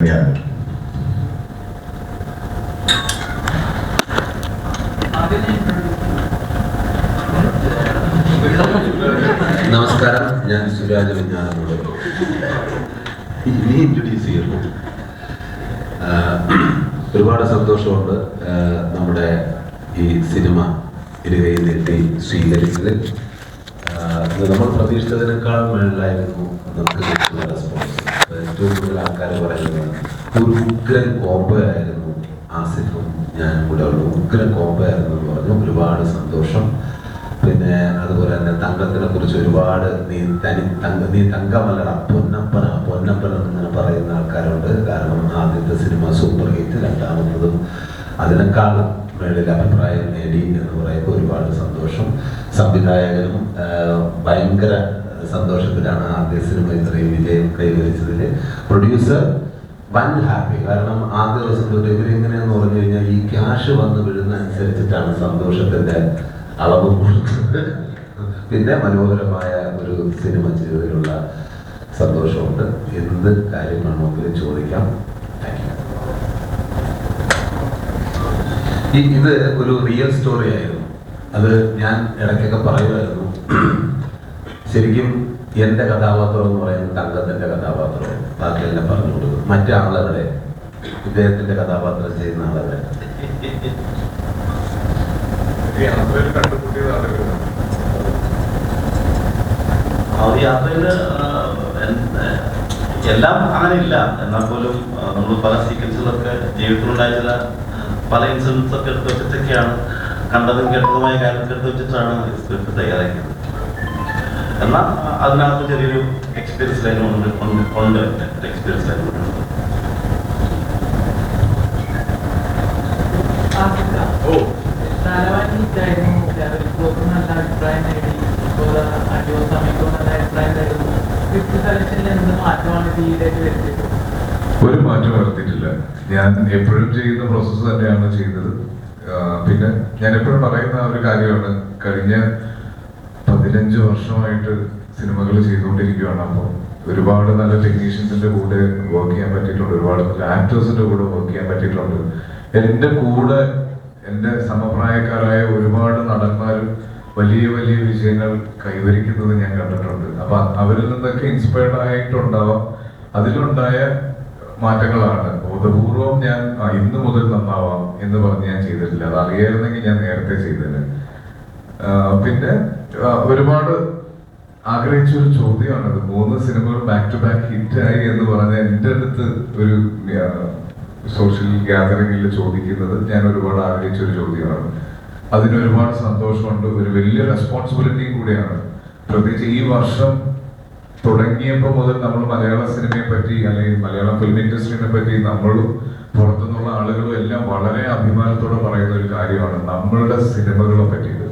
നമസ്കാരം, ഞാൻ സുരാജ് വിജ്ഞാനോട് ഇനി ഇൻട്രൊഡ്യൂസ് ചെയ്യുന്നു. ഒരുപാട് സന്തോഷമുണ്ട് നമ്മുടെ ഈ സിനിമ ഇരുകൈ നീട്ടി സ്വീകരിച്ചതിൽ. നമ്മൾ പ്രതീക്ഷിച്ചതിനേക്കാൾ മേളിലായിരുന്നു നമുക്ക് കിട്ടുന്ന റെസ്പോൺസ്. ഏറ്റവും കൂടുതൽ ആൾക്കാർ പറയുന്നത് ഒരു ഉഗ്രൻ കോംബോ ആയിരുന്നു, ആസിഫും ഞാനും കൂടെ ഉള്ള ഉഗ്രൻ കോംബോ ആയിരുന്നു എന്ന് പറഞ്ഞു. ഒരുപാട് സന്തോഷം. പിന്നെ അതുപോലെ തന്നെ തങ്കത്തിനെ കുറിച്ച് ഒരുപാട് നീ തങ്കമല്ലട പൊന്നപ്പന എന്നിങ്ങനെ പറയുന്ന ആൾക്കാരുണ്ട്. കാരണം ആദ്യത്തെ സിനിമ സൂപ്പർ ഹിറ്റ്, രണ്ടാമത്തതും അതിനേക്കാളും മേളിൽ അഭിപ്രായം നേടി എന്ന് പറയുമ്പോൾ ഒരുപാട് സന്തോഷം. സംവിധായകനും ഭയങ്കര സന്തോഷത്തിലാണ് ആദ്യ സിനിമ ഇത്രയും വിജയം കൈവരിച്ചതിൽ. പ്രൊഡ്യൂസർ വൻ ഹാപ്പി. കാരണം ആദ്യ ദിവസം തൊട്ട് ഇവരെങ്ങനെയാന്ന് പറഞ്ഞു കഴിഞ്ഞാൽ ഈ ക്യാഷ് വന്ന് വീഴുന്ന അനുസരിച്ചിട്ടാണ് സന്തോഷത്തിന്റെ അളവ് കൊടുക്കുന്നത്. പിന്നെ മനോഹരമായ ഒരു സിനിമ ചെയ്തതിലുള്ള സന്തോഷമുണ്ട്. എന്ത് കാര്യം വേണമെങ്കിലും ചോദിക്കാം. ഇത് ഒരു റിയൽ സ്റ്റോറി ആയിരുന്നു. അത് ഞാൻ ഇടയ്ക്കൊക്കെ പറയുമായിരുന്നു. ശരിക്കും എൻ്റെ കഥാപാത്രം എന്ന് പറയുന്നത് തങ്കത്തിൻ്റെ കഥാപാത്രം. ബാക്കിയെല്ലാം പറഞ്ഞു കൊടുക്കും. മറ്റാളവിടെ ഇദ്ദേഹത്തിൻ്റെ കഥാപാത്രം ചെയ്യുന്ന ആളവിടെ യാത്രയില് എല്ലാം അങ്ങനെ ഇല്ല. എന്നാൽ പോലും നമ്മൾ പല സീക്വൻസുകളൊക്കെ ജീവിതത്തിലുണ്ടായ ചില പല ഇൻസിഡൻസ് ഒക്കെ എടുത്ത് വെച്ചിട്ടൊക്കെയാണ്, കണ്ടതും കേട്ടതുമായ കാര്യങ്ങൾ എടുത്ത് വെച്ചിട്ടാണ് സ്ക്രിപ്റ്റ് തയ്യാറാക്കിയത്. എന്നാൽ അതിനകത്ത് ചെറിയൊരു എക്സ്പീരിയൻസ് ലൈൻ ഉണ്ട്. എക്സ്പീരിയൻസ് ലൈൻ ഉണ്ട്. ഒരു മാറ്റം വരുത്തിയിട്ടില്ല. ഞാൻ എപ്പോഴും ചെയ്യുന്ന പ്രോസസ്സ് തന്നെയാണ് ചെയ്തത്. പിന്നെ ഞാൻ എപ്പോഴും പറയുന്ന ഒരു കാര്യമാണ്, കഴിഞ്ഞ 15 വർഷമായിട്ട് സിനിമകൾ ചെയ്തുകൊണ്ടിരിക്കുകയാണ്. അപ്പോൾ ഒരുപാട് നല്ല ടെക്നീഷ്യൻസിന്റെ കൂടെ വർക്ക് ചെയ്യാൻ പറ്റിയിട്ടുണ്ട്, ഒരുപാട് നല്ല ആക്ടേഴ്സിന്റെ കൂടെ വർക്ക് ചെയ്യാൻ പറ്റിയിട്ടുണ്ട്. എൻ്റെ കൂടെ എൻ്റെ സമപ്രായക്കാരായ ഒരുപാട് നടന്മാരും വലിയ വലിയ വിജയങ്ങൾ കൈവരിക്കുന്നത് ഞാൻ കണ്ടിട്ടുണ്ട്. അപ്പൊ അവരിൽ നിന്നൊക്കെ ഇൻസ്പയർഡ് ആയിട്ടുണ്ടാവാം. അതിലുണ്ടായ മാറ്റങ്ങളാണ്. ബോധപൂർവം ഞാൻ ഇന്ന് മുതൽ നന്നാവാം എന്ന് പറഞ്ഞ് ഞാൻ ചെയ്തിട്ടില്ല. അത് അറിയായിരുന്നെങ്കിൽ ഞാൻ നേരത്തെ ചെയ്തത്. പിന്നെ ഒരുപാട് ആഗ്രഹിച്ച ഒരു ചോദ്യമാണത്. 3 സിനിമകൾ ബാക്ക് ടു ബാക്ക് ഹിറ്റായി എന്ന് പറഞ്ഞ എൻ്റെ അടുത്ത് ഒരു സോഷ്യൽ ഗ്യാതറിംഗിൽ ചോദിക്കുന്നത് ഞാൻ ഒരുപാട് ആഗ്രഹിച്ച ഒരു ചോദ്യമാണ്. അതിനൊരുപാട് സന്തോഷമുണ്ട്. ഒരു വലിയ റെസ്പോൺസിബിലിറ്റിയും കൂടിയാണ്. പ്രത്യേകിച്ച് ഈ വർഷം തുടങ്ങിയപ്പോൾ മുതൽ നമ്മൾ മലയാള സിനിമയെ പറ്റി അല്ലെങ്കിൽ മലയാളം ഫിലിം ഇൻഡസ്ട്രീനെ പറ്റി നമ്മളും പുറത്തുനിന്നുള്ള ആളുകളും എല്ലാം വളരെ അഭിമാനത്തോടെ പറയുന്ന ഒരു കാര്യമാണ് നമ്മളുടെ സിനിമകളെ പറ്റിയത്.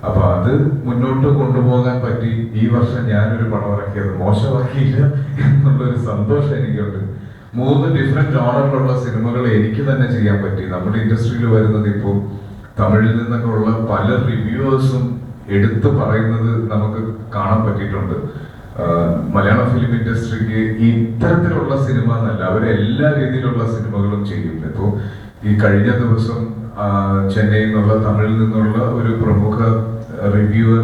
അപ്പൊ അത് മുന്നോട്ട് കൊണ്ടുപോകാൻ പറ്റി. ഈ വർഷം ഞാനൊരു പടം ഇറക്കിയത് മോശമാക്കിയില്ല എന്നുള്ളൊരു സന്തോഷം എനിക്കുണ്ട്. 3 ഡിഫറെന്റ് ജോണറിലുള്ള സിനിമകൾ എനിക്ക് തന്നെ ചെയ്യാൻ പറ്റി. നമ്മുടെ ഇൻഡസ്ട്രിയിൽ വരുന്നത് ഇപ്പോൾ തമിഴിൽ നിന്നൊക്കെ ഉള്ള പല റിവ്യൂവേഴ്സും എടുത്തു പറയുന്നത് നമുക്ക് കാണാൻ പറ്റിയിട്ടുണ്ട്. മലയാള ഫിലിം ഇൻഡസ്ട്രിക്ക് ഇത്തരത്തിലുള്ള സിനിമ എന്നല്ല, അവരെല്ലാ രീതിയിലുള്ള സിനിമകളും ചെയ്യും. ഇപ്പോൾ ഈ കഴിഞ്ഞ ദിവസം ചെന്നൈയിൽ നിന്നുള്ള തമിഴിൽ നിന്നുള്ള ഒരു പ്രമുഖ റിവ്യൂവർ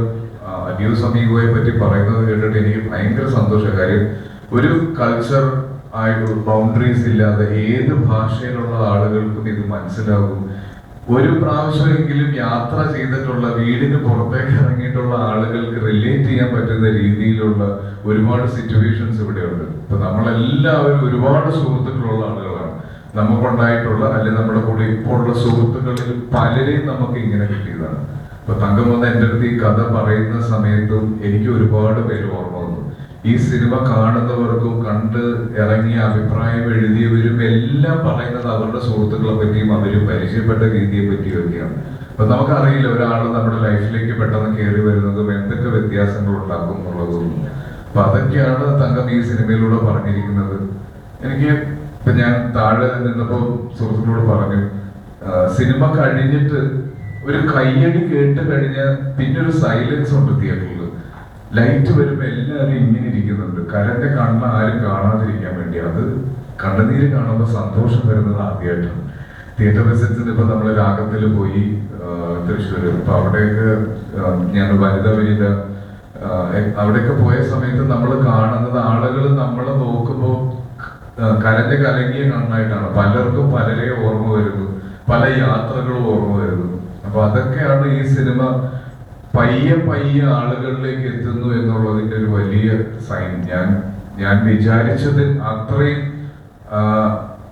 ന്യൂസ് അമീഗോയെ പറ്റി പറയുന്നത് കേട്ടിട്ട് എനിക്ക് ഭയങ്കര സന്തോഷം. കാര്യം ഒരു കൾച്ചർ ആയിട്ട് ബൗണ്ടറീസ് ഇല്ലാതെ ഏത് ഭാഷയിലുള്ള ആളുകൾക്കും ഇത് മനസ്സിലാകും. ഒരു പ്രാവശ്യമെങ്കിലും യാത്ര ചെയ്തിട്ടുള്ള, വീടിന് പുറത്തേക്ക് ഇറങ്ങിയിട്ടുള്ള ആളുകൾക്ക് റിലേറ്റ് ചെയ്യാൻ പറ്റുന്ന രീതിയിലുള്ള ഒരുപാട് സിറ്റുവേഷൻസ് ഇവിടെയുണ്ട്. ഇപ്പൊ നമ്മളെല്ലാവരും ഒരുപാട് സുഹൃത്തുക്കളുള്ള ആളുകളാണ്. നമുക്കുണ്ടായിട്ടുള്ള അല്ലെങ്കിൽ നമ്മുടെ കൂടെ ഇപ്പോൾ ഉള്ള സുഹൃത്തുക്കളിൽ പലരെയും നമുക്ക് ഇങ്ങനെ കിട്ടിയതാണ്. ഇപ്പൊ തങ്കം വന്ന എൻ്റെ അടുത്ത് ഈ കഥ പറയുന്ന സമയത്തും എനിക്ക് ഒരുപാട് പേര് ഓർമ്മ വന്നു. ഈ സിനിമ കാണുന്നവർക്കും കണ്ട് ഇറങ്ങിയ അഭിപ്രായം എഴുതിയവരും എല്ലാം പറയുന്നത് അവരുടെ സുഹൃത്തുക്കളെ പറ്റിയും അവർ പരിചയപ്പെട്ട രീതിയെ പറ്റിയും ഒക്കെയാണ്. അപ്പൊ നമുക്കറിയില്ല ഒരാൾ നമ്മുടെ ലൈഫിലേക്ക് പെട്ടെന്ന് കയറി വരുന്നതും എന്തൊക്കെ വ്യത്യാസങ്ങൾ ഉണ്ടാക്കും എന്നുള്ളതും. അപ്പൊ അതൊക്കെയാണ് തങ്കം ഈ സിനിമയിലൂടെ പറഞ്ഞിരിക്കുന്നത്. എനിക്ക് ഇപ്പൊ ഞാൻ താഴെ നിന്നപ്പോ സുഹൃത്തുക്കളോട് പറഞ്ഞു, സിനിമ കഴിഞ്ഞിട്ട് ഒരു കയ്യടി കേട്ട് കഴിഞ്ഞാൽ പിന്നെ ഒരു സൈലൻസ് ഉണ്ട് തിയേറ്ററിൽ. ലൈറ്റ് വരുമ്പോ എല്ലാവരും ഇങ്ങനെ ഇരിക്കുന്നുണ്ട്. കരന്റെ കണ്ണ് ആരും കാണാതിരിക്കാൻ വേണ്ടി. അത് കണ്ണുനീര് കാണുമ്പോൾ സന്തോഷം വരുന്നത് ആദ്യമായിട്ടാണ്. തിയേറ്റർ വിസിറ്റ്സിന് ഇപ്പൊ നമ്മൾ രാഗത്തിൽ പോയി തൃശ്ശൂർ, ഇപ്പൊ അവിടെയൊക്കെ ഞാൻ വനിത അവിടെയൊക്കെ പോയ സമയത്ത് നമ്മൾ കാണുന്നത് ആളുകൾ നമ്മളെ നോക്കുമ്പോൾ കലങ്ങിയ കണ്ണായിട്ടാണ്. പലർക്കും പലരെ ഓർമ്മ വരുന്നു, പല യാത്രകളും ഓർമ്മ വരുന്നു. അപ്പൊ അതൊക്കെയാണ് ഈ സിനിമ പയ്യെ ആളുകളിലേക്ക് എത്തുന്നു എന്നുള്ളതിന്റെ ഒരു വലിയ സൈൻ. ഞാൻ വിചാരിച്ചത് അത്രയും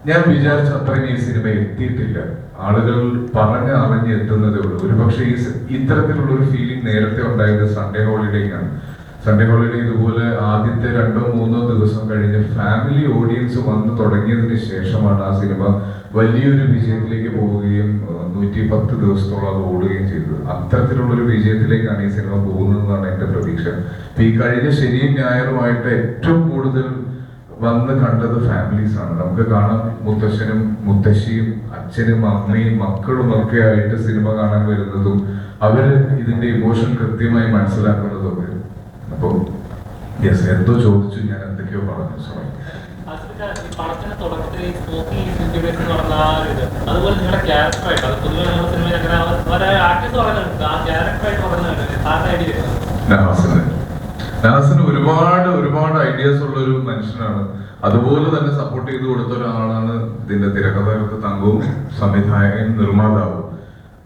ഞാൻ വിചാരിച്ച അത്രയും ഈ സിനിമ എത്തിയിട്ടില്ല. ആളുകൾ അറിഞ്ഞ് എത്തുന്നതേ ഉള്ളൂ. ഒരുപക്ഷെ ഇത്തരത്തിലുള്ള ഒരു ഫീലിംഗ് നേരത്തെ ഉണ്ടായത് സൺഡേ ഹോളിഡേക്കാണ്. സൺഡേ ഹോളിഡേ ഇതുപോലെ ആദ്യത്തെ 2-3 ദിവസം കഴിഞ്ഞ് ഫാമിലി ഓഡിയൻസ് വന്ന് തുടങ്ങിയതിന് ശേഷമാണ് ആ സിനിമ വലിയൊരു വിജയത്തിലേക്ക് പോവുകയും 110 ദിവസത്തോളം അത് ഓടുകയും ചെയ്തത്. അത്തരത്തിലുള്ളൊരു വിജയത്തിലേക്കാണ് ഈ സിനിമ പോകുന്നതെന്നാണ് എന്റെ പ്രതീക്ഷ. ഈ കഴിഞ്ഞ ശനിയും ഞായറുമായിട്ട് ഏറ്റവും കൂടുതൽ വന്ന് കണ്ടത് ഫാമിലീസ് ആണ്. നമുക്ക് കാണാം മുത്തശ്ശനും മുത്തശ്ശിയും അച്ഛനും അമ്മയും മക്കളും ഒക്കെ ആയിട്ട് സിനിമ കാണാൻ വരുന്നതും അവര് ഇതിന്റെ ഇമോഷൻ കൃത്യമായി മനസ്സിലാക്കുന്നതും ഒക്കെ. അപ്പൊ യെസ്, എന്തോ ചോദിച്ചു, ഞാൻ എന്തൊക്കെയോ പറഞ്ഞു, സോറി. അതുപോലെ നിങ്ങളുടെ ക്യാരക്ടറായിട്ട് അത് പൊതുവെ നമ്മുടെ സിനിമയിൽ അങ്ങനെ ആക്ടേഴ്സ് പറയുന്നുണ്ട് ആ ക്യാരക്ടറായിട്ട് പറയുന്നുണ്ട്. നാസിന് ഒരുപാട് ഐഡിയാസ് ഉള്ള ഒരു മനുഷ്യനാണ്. അതുപോലെ തന്നെ സപ്പോർട്ട് ചെയ്ത് കൊടുത്ത ഒരാളാണ് ഇതിന്റെ തിരക്കഥാകൃത്ത് തങ്കവും സംവിധായകൻ നിർമ്മാതാവും.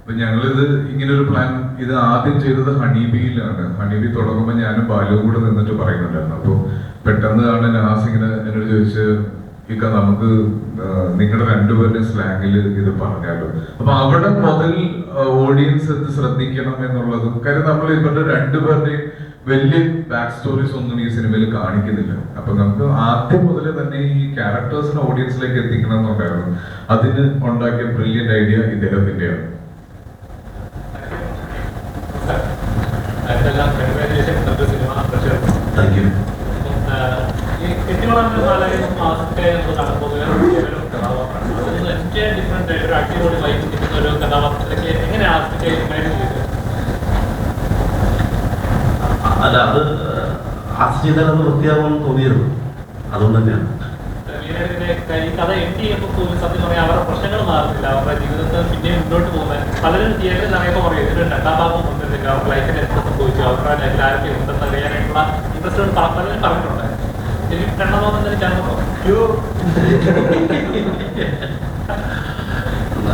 അപ്പൊ ഞങ്ങളിത് ഇങ്ങനൊരു പ്ലാൻ ഇത് ആദ്യം ചെയ്തത് ഹണീബിയിലാണ്. ഹണീബി തുടങ്ങുമ്പോൾ ഞാനും ബാലുവും കൂടെ നിന്നിട്ട് പറയുന്നുണ്ടായിരുന്നു. അപ്പൊ പെട്ടെന്നാണ് നാസ് ഇങ്ങനെ എന്നോട് ചോദിച്ച്, ഇക്ക നമുക്ക് നിങ്ങളുടെ രണ്ടുപേരുടെ സ്ലാങ്ങിൽ ഇത് പറഞ്ഞാലോ. അപ്പൊ അവിടെ മുതൽ ഓഡിയൻസ് ഇത് ശ്രദ്ധിക്കണം എന്നുള്ളതും, കാര്യം നമ്മൾ ഇവരുടെ രണ്ടുപേരുടെയും വലിയ ബാക്ക് സ്റ്റോറീസ് ഒന്നും ഈ സിനിമയിൽ കാണിക്കുന്നില്ല. അപ്പൊ നമുക്ക് ആദ്യം മുതലേ തന്നെ ഈ ക്യാരക്ടേഴ്സിനെ ഓഡിയൻസിലേക്ക് എത്തിക്കണം എന്നുണ്ടായിരുന്നു. അതിന് ഉണ്ടാക്കിയ ബ്രില്യന്റ് ഐഡിയ ഇദ്ദേഹത്തിന്റെയാണ്. Thank you. അല്ല, അത് ആശ്ചര്യതരം വൃത്തിയാകുമെന്ന് തോന്നിയിരുന്നു. അതുകൊണ്ട് തന്നെയാണ് ഈ കഥ എൻഡ് ചെയ്യുമ്പോൾ പോലും സത്യം പറയാൻ അവരുടെ പ്രശ്നങ്ങൾ മാറുന്നില്ല. അവരുടെ ജീവിതത്തിൽ പിന്നെയും മുന്നോട്ട് പോകുന്നത് പലരും തിയേറ്ററിൽ അറിയുമ്പോൾ പറയും ഇതിന് രണ്ടാം ഭാഗം വന്നിട്ടില്ല, അവരുടെ ലൈഫിൽ എന്ത് സംഭവിച്ചു, അവരുടെ ലൈഫിൽ ആരൊക്കെ ഉണ്ടെന്ന് അറിയാനായിട്ടുള്ള ഇൻട്രസ്റ്റ് പലരും പറഞ്ഞിട്ടുണ്ട്. എനിക്ക് രണ്ടാം ഭാഗം തന്നെ ചാനൽ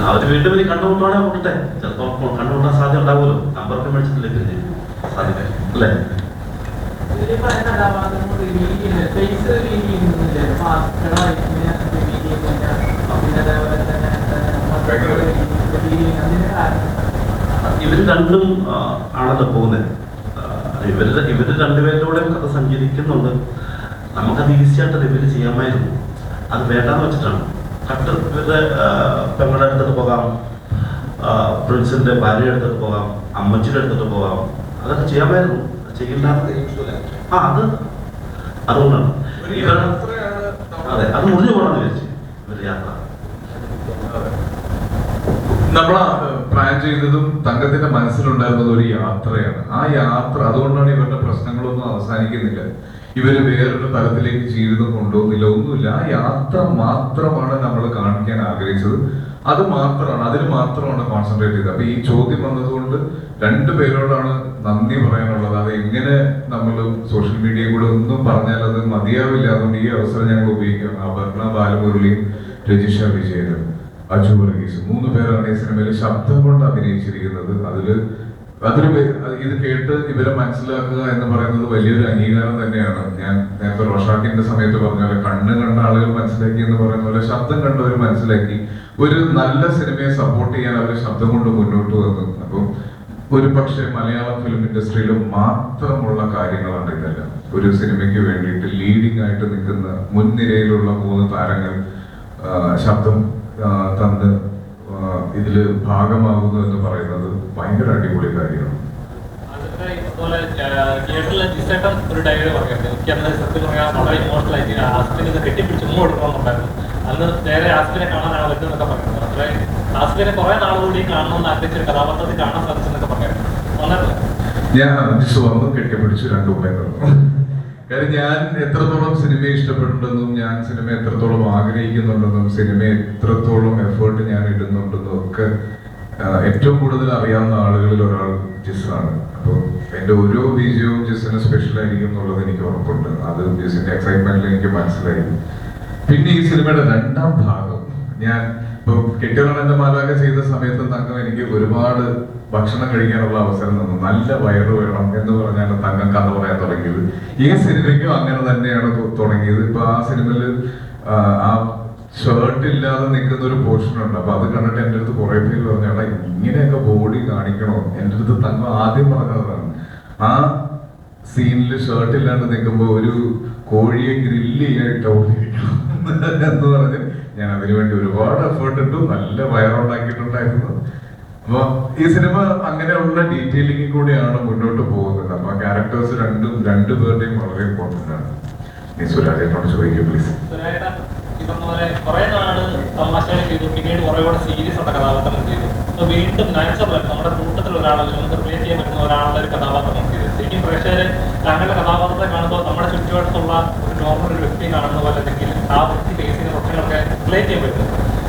അവര് വീണ്ടും ഇനി കണ്ടുമുട്ടുവാണെങ്കിൽ കൂട്ടട്ടെ, ചിലപ്പോൾ കണ്ടുമുട്ടാൻ സാധ്യത ഉണ്ടാവുമല്ലോ. നമ്പറൊക്കെ മേടിച്ചിട്ടില്ലേ സാധ്യത അല്ലേ? ഇവര് രണ്ടും ആണല്ലോ പോകുന്നത്. ഇവര് രണ്ടുപേരിലൂടെ കഥ സഞ്ചരിക്കുന്നുണ്ട്. നമുക്കത് ഈസിയായിട്ട് റിവീൽ ചെയ്യാമായിരുന്നു. അത് വേണ്ടാന്ന് വെച്ചിട്ടാണ്. കട്ട് ഇവരുടെ പെങ്ങളുടെ അടുത്തിട്ട് പോകാം, പ്രിൻസിന്റെ ഭാര്യ എടുത്തിട്ട് പോകാം, അമ്മച്ചിയുടെ എടുത്തിട്ട് പോകാം. അതൊക്കെ ചെയ്യാമായിരുന്നു. ചെയ്യില്ലാത്ത അതുകൊണ്ടാണ് അതെ, അത് മുറിഞ്ഞു പോകണമെന്ന് വിചാരിച്ചു ഇവരുടെ യാത്ര. നമ്മൾ പ്ലാൻ ചെയ്തതും തങ്കത്തിന്റെ മനസ്സിലുണ്ടായിരുന്നത് ഒരു യാത്രയാണ്. ആ യാത്ര അതുകൊണ്ടാണ് ഇവരുടെ പ്രശ്നങ്ങളൊന്നും അവസാനിക്കുന്നില്ല. ഇവര് വേറൊരു തലത്തിലേക്ക് ജീവിതം കൊണ്ടുപോകുന്നില്ല, ഒന്നുമില്ല. ആ യാത്ര മാത്രമാണ് നമ്മൾ കാണിക്കാൻ ആഗ്രഹിച്ചത്. അത് മാത്രമാണ്, അതിൽ മാത്രമാണ് കോൺസെൻട്രേറ്റ് ചെയ്തത്. അപ്പൊ ഈ ചോദ്യം വന്നതുകൊണ്ട് രണ്ടുപേരോടാണ് നന്ദി പറയാനുള്ളത്. അത് എങ്ങനെ നമ്മൾ സോഷ്യൽ മീഡിയ കൂടെ ഒന്നും പറഞ്ഞാൽ അത് മതിയാവില്ല. അതുകൊണ്ട് ഈ അവസരം ഞങ്ങൾ ഉപയോഗിക്കാം. അപർണ ബാലമുരളിയും രജിഷ വിജയനും അജു വർഗീസ് 3 പേരാണ് ഈ സിനിമയിൽ ശബ്ദം കൊണ്ട് അഭിനയിച്ചിരിക്കുന്നത്. ഇത് കേട്ട് ഇവരെ മനസ്സിലാക്കുക എന്ന് പറയുന്നത് വലിയൊരു അംഗീകാരം തന്നെയാണ്. ഞാൻ നേരത്തെ റോഷാക്കിന്റെ സമയത്ത് പറഞ്ഞ പോലെ കണ്ണ് കണ്ട ആളുകൾ മനസ്സിലാക്കി എന്ന് പറയുന്ന പോലെ ശബ്ദം കണ്ടവർ മനസ്സിലാക്കി. ഒരു നല്ല സിനിമയെ സപ്പോർട്ട് ചെയ്യാൻ അവർ ശബ്ദം കൊണ്ട് മുന്നോട്ട് വന്നു. അപ്പം ഒരു പക്ഷേ മലയാളം ഫിലിം ഇൻഡസ്ട്രിയിൽ മാത്രമുള്ള കാര്യങ്ങളാണ് ഇതെല്ലാം. ഒരു സിനിമയ്ക്ക് വേണ്ടിയിട്ട് ലീഡിംഗ് ആയിട്ട് നിൽക്കുന്ന മുൻനിരയിലുള്ള 3 താരങ്ങൾ ശബ്ദം തന്ന് ഇതില് ഭാഗമാകുന്നു എന്ന് പറയുന്നത് ഭയങ്കര അടിപൊളി കാര്യമാണ്. തിയേറ്ററിൽ ജിസേട്ടൻ ഒരു ഡയലോഗ് പറഞ്ഞിട്ടുണ്ട്. എനിക്ക് അന്ന് സത്യം പറയാൻ വളരെ ഇമോഷണൽ ആയിട്ട് ആസ്പിനെ ഇത് കെട്ടിപ്പിടിച്ച് കൊടുക്കണമെന്നുണ്ടായിരുന്നു. അന്ന് നേരെ ആസ്പിനെ കാണാനാണ് വരുന്നതെന്നൊക്കെ പറയുന്നത്. അത്ര ആസ്പിനെ കുറെ നാളുകൂടി കാണണമെന്ന് ആഗ്രഹിച്ചൊരു കഥാപാത്രത്തിൽ കാണാൻ സാധിച്ചെന്നൊക്കെ പറയാം. ഞാൻ വന്ന് കെട്ടിപ്പിടിച്ചു 2 ഉമ്മ കാര്യം ഞാൻ എത്രത്തോളം സിനിമയെ ഇഷ്ടപ്പെട്ടിട്ടുണ്ടെന്നും ഞാൻ സിനിമ എത്രത്തോളം ആഗ്രഹിക്കുന്നുണ്ടെന്നും സിനിമ എത്രത്തോളം എഫേർട്ട് ഞാൻ ഇടുന്നുണ്ടെന്നും ഒക്കെ ഏറ്റവും കൂടുതൽ അറിയാവുന്ന ആളുകളിൽ ഒരാൾ ജിസാണ്. അപ്പോൾ എൻ്റെ ഓരോ വിജയവും ജിസിന് സ്പെഷ്യൽ ആയിരിക്കും എന്നുള്ളത് എനിക്ക് ഉറപ്പുണ്ട്. അത് ജിസിന്റെ എക്സൈറ്റ്മെന്റിൽ എനിക്ക് മനസ്സിലായി. പിന്നെ ഈ സിനിമയുടെ രണ്ടാം ഭാഗം ഞാൻ ഇപ്പൊ കെട്ടിയോളെന്റെ മാലാക ചെയ്ത സമയത്ത് തങ്കം എനിക്ക് ഒരുപാട് ഭക്ഷണം കഴിക്കാനുള്ള അവസരം തന്നു. നല്ല വയറ് വേണം എന്ന് പറഞ്ഞാണ് തങ്കം കഥ പറയാൻ തുടങ്ങിയത്. ഈ സിനിമയ്ക്കും അങ്ങനെ തന്നെയാണ് തുടങ്ങിയത്. ഇപ്പൊ ആ സിനിമയില് ആ ഷർട്ട് ഇല്ലാതെ നിൽക്കുന്ന ഒരു പോർഷൻ ഉണ്ട്. അപ്പൊ അത് കണ്ടിട്ട് എൻ്റെ അടുത്ത് കുറെ പേര് പറഞ്ഞാൽ ഇങ്ങനെയൊക്കെ ബോഡി കാണിക്കണോ. എൻ്റെ അടുത്ത് തങ്കം ആദ്യം പറഞ്ഞതാണ് ആ സീനിൽ ഷർട്ട് ഇല്ലാണ്ട് നിൽക്കുമ്പോൾ ഒരു കോഴിയെ ഗ്രില്ല് ചെയ്യാനായിട്ട് ഓടിയിരിക്കണം എന്ന് പറഞ്ഞ് ഞാൻ അതിനുവേണ്ടി ഒരുപാട് എഫേർട്ട് ഇട്ടു. നല്ല വയറുണ്ടാക്കിയിട്ടുണ്ടായിരുന്നു. അപ്പൊ ഈ സിനിമ അങ്ങനെയുള്ള ഡീറ്റെയിലിംഗ് കൂടിയാണ് മുന്നോട്ട് പോകുന്നത്. അപ്പൊ ക്യാരക്ടേഴ്സ് രണ്ടുപേരുടെയും വളരെ ഇമ്പോർട്ടന്റ് ആണ്. നീ സുരാജേട്ടനോട് ചോദിക്കും പ്ലീസ്. കുറെ നാള് തമാശകൾ ചെയ്തു, പിന്നീട് കുറെ കൂടെ സീരിയസ് ആയിട്ട് കഥാപാത്രം ചെയ്തു. അപ്പൊ വീണ്ടും നാച്ചുറൽ നമ്മുടെ കൂട്ടത്തിൽ ഒരാളെ നമുക്ക് റിലേറ്റ് ചെയ്യാൻ പറ്റുന്ന ഒരാളുടെ ഒരു കഥാപാത്രം ചെയ്തു. ശരിക്കും പ്രേക്ഷകര് താങ്കളുടെ കഥാപാത്രത്തെ കാണുമ്പോൾ നമ്മുടെ ചുറ്റുവട്ടത്തുള്ള ഒരു നോർമൽ ഒരു വ്യക്തിയെ കാണുന്ന പോലെ അല്ലെങ്കിൽ ആ വ്യക്തി ഫേസ് ചെയ്യുന്ന പ്രശ്നങ്ങളൊക്കെ റിലേറ്റ് ചെയ്യാൻ പറ്റും.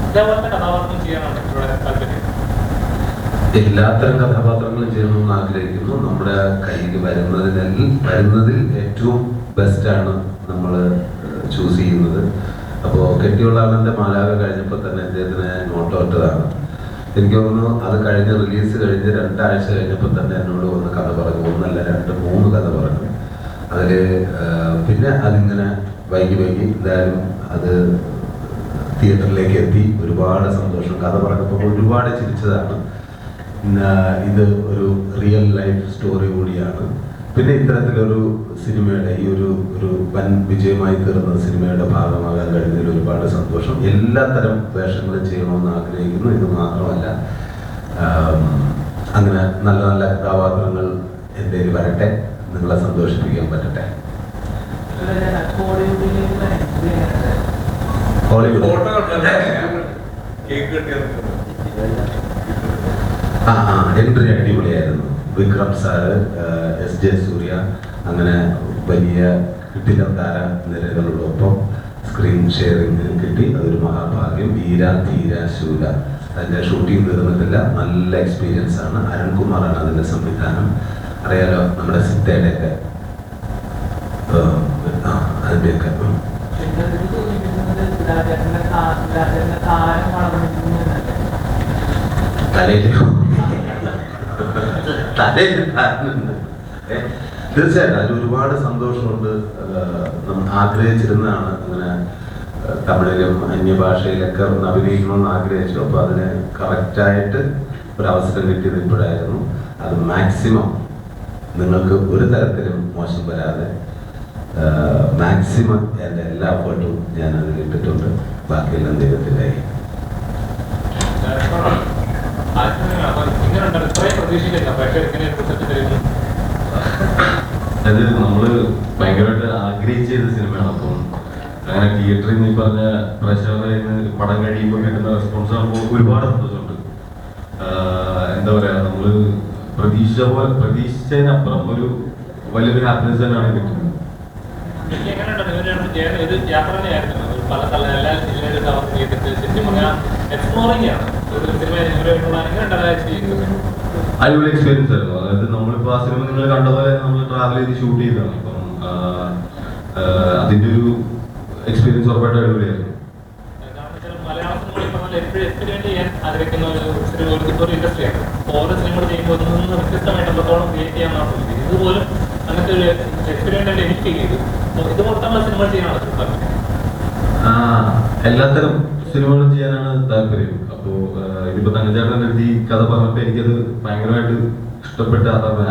ഇതേപോലത്തെ കഥാപാത്രം ചെയ്യാനാണ് ഇവിടെ താല്പര്യം. എല്ലാത്തരം കഥാപാത്രങ്ങളും ചെയ്യണമെന്ന് ആഗ്രഹിക്കുന്നു. നമ്മുടെ കയ്യിൽ വരുന്നതിൽ ഏറ്റവും ബെസ്റ്റാണ് നമ്മൾ ചൂസ് ചെയ്യുന്നത്. അപ്പോൾ കെട്ടിയുള്ള ആളിൻ്റെ മാലാക കഴിഞ്ഞപ്പോൾ തന്നെ അദ്ദേഹത്തിന് നോട്ട് ഒറ്റതാണ്. എനിക്ക് തോന്നുന്നു അത് കഴിഞ്ഞ് റിലീസ് കഴിഞ്ഞ് 2 ആഴ്ച കഴിഞ്ഞപ്പോൾ തന്നെ എന്നോട് വന്ന് കഥ പറഞ്ഞു. 1 അല്ല 2, 3 കഥ പറഞ്ഞു. അതിൽ പിന്നെ അതിങ്ങനെ വൈകി എന്തായാലും അത് തിയേറ്ററിലേക്ക് എത്തി. ഒരുപാട് സന്തോഷം. കഥ പറഞ്ഞപ്പോൾ ഒരുപാട് ചിരിച്ചതാണ്. ഇത് ഒരു റിയൽ ലൈഫ് സ്റ്റോറി കൂടിയാണ്. പിന്നെ ഇത്തരത്തിലൊരു സിനിമയുടെ ഈ ഒരു വൻ വിജയമായി തീർന്ന സിനിമയുടെ ഭാഗമാകാൻ കഴിഞ്ഞതിൽ ഒരുപാട് സന്തോഷം. എല്ലാത്തരം വേഷങ്ങളും ചെയ്യണമെന്ന് ആഗ്രഹിക്കുന്നു. ഇത് മാത്രമല്ല, അങ്ങനെ നല്ല നല്ല കഥാപാത്രങ്ങൾ എൻ്റെ വരട്ടെ, നിങ്ങളെ സന്തോഷിപ്പിക്കാൻ പറ്റട്ടെ. എൻട്രി അടിപൊളിയായിരുന്നു. വിക്രം സാറ്, SJ സൂര്യ, അങ്ങനെ വലിയ കിട്ടില്ല താര നിരകളോടൊപ്പം സ്ക്രീൻ ഷെയറിംഗ് കിട്ടി. അതൊരു മഹാഭാഗ്യം. വീര ധീര ശൂല അതിൻ്റെ ഷൂട്ടിംഗ് തീർന്നിട്ടില്ല. നല്ല എക്സ്പീരിയൻസ് ആണ്. അരുൺകുമാറാണ് അതിൻ്റെ സംവിധാനം. അറിയാലോ, നമ്മുടെ സിദ്ധയുടെയൊക്കെ അതിൻ്റെയൊക്കെ തീർച്ചയായിട്ടും അതിൽ ഒരുപാട് സന്തോഷമുണ്ട്. നമ്മൾ ആഗ്രഹിച്ചിരുന്നതാണ് അങ്ങനെ തമിഴിലും അന്യഭാഷയിലൊക്കെ ഒന്ന് അഭിനയിക്കണമെന്ന് ആഗ്രഹിച്ചു. അപ്പോൾ അതിന് കറക്റ്റായിട്ട് ഒരവസരം കിട്ടിയത് ഇപ്പോഴായിരുന്നു. അത് മാക്സിമം നിങ്ങൾക്ക് ഒരു തരത്തിലും മോശം വരാതെ മാക്സിമം എൻ്റെ എല്ലാ എഫേർട്ടും ഞാൻ അതിൽ ഇട്ടിട്ടുണ്ട്. ബാക്കിയെല്ലാം ദൈവത്തിലായി. അത് നമ്മള് ഭയങ്കരമായിട്ട് ആഗ്രഹിച്ച സിനിമയാണ്. അപ്പം അങ്ങനെ തിയേറ്ററിൽ നിന്ന് ഈ പറഞ്ഞ പ്രേക്ഷകരുടെ പടം കഴിയുമ്പോൾ കിട്ടുന്ന റെസ്പോൺസ് ആകുമ്പോൾ ഒരുപാട് സന്തോഷമുണ്ട്. എന്താ പറയാ, നമ്മള് പ്രതീക്ഷിച്ചതിനപ്പുറം ഒരു വലിയൊരു ഹാപ്പിനെസ് തന്നെയാണ് കിട്ടുന്നത്. അടിപൊളി എക്സ്പീരിയൻസ് ആയിരുന്നു. അതായത് നമ്മളിപ്പോ ആ സിനിമ നിങ്ങൾ കണ്ട പോലെ നമ്മൾ ട്രാവൽ ചെയ്ത് ഷൂട്ട് ചെയ്തതാണ്. അപ്പം അതിന്റെ ഒരു എക്സ്പീരിയൻസ് ഉറപ്പായിട്ട് അടിപൊളിയായിരുന്നു. എക്സ്പെരിമെന്റ് ചെയ്യാൻ ആഗ്രഹിക്കുന്ന ഒരു ഇൻഡസ്ട്രിയാണ്. ഓരോ സിനിമകൾ ചെയ്യുമ്പോൾ നിന്ന് വ്യത്യസ്തമായിട്ട് എത്രത്തോളം ക്രിയേറ്റ് ചെയ്യാനാണ് ശ്രമിക്കുന്നത്. ഇതുപോലും അങ്ങനത്തെ ഒരു എക്സ്പെരിമെന്റ് എനിക്ക് ഫീൽ ചെയ്തു. ഇത് മൊത്തമുള്ള സിനിമകൾ ചെയ്യാനാണ് താല്പര്യം. എല്ലാത്തരം സിനിമകളും ചെയ്യാനാണ് താല്പര്യം. അപ്പോൾ ഇതിപ്പോ തങ്കച്ചേട്ടൻ്റെ അടുത്ത് ഈ കഥ പറഞ്ഞപ്പോൾ എനിക്കത് ഭയങ്കരമായിട്ട് ഇഷ്ടപ്പെട്ട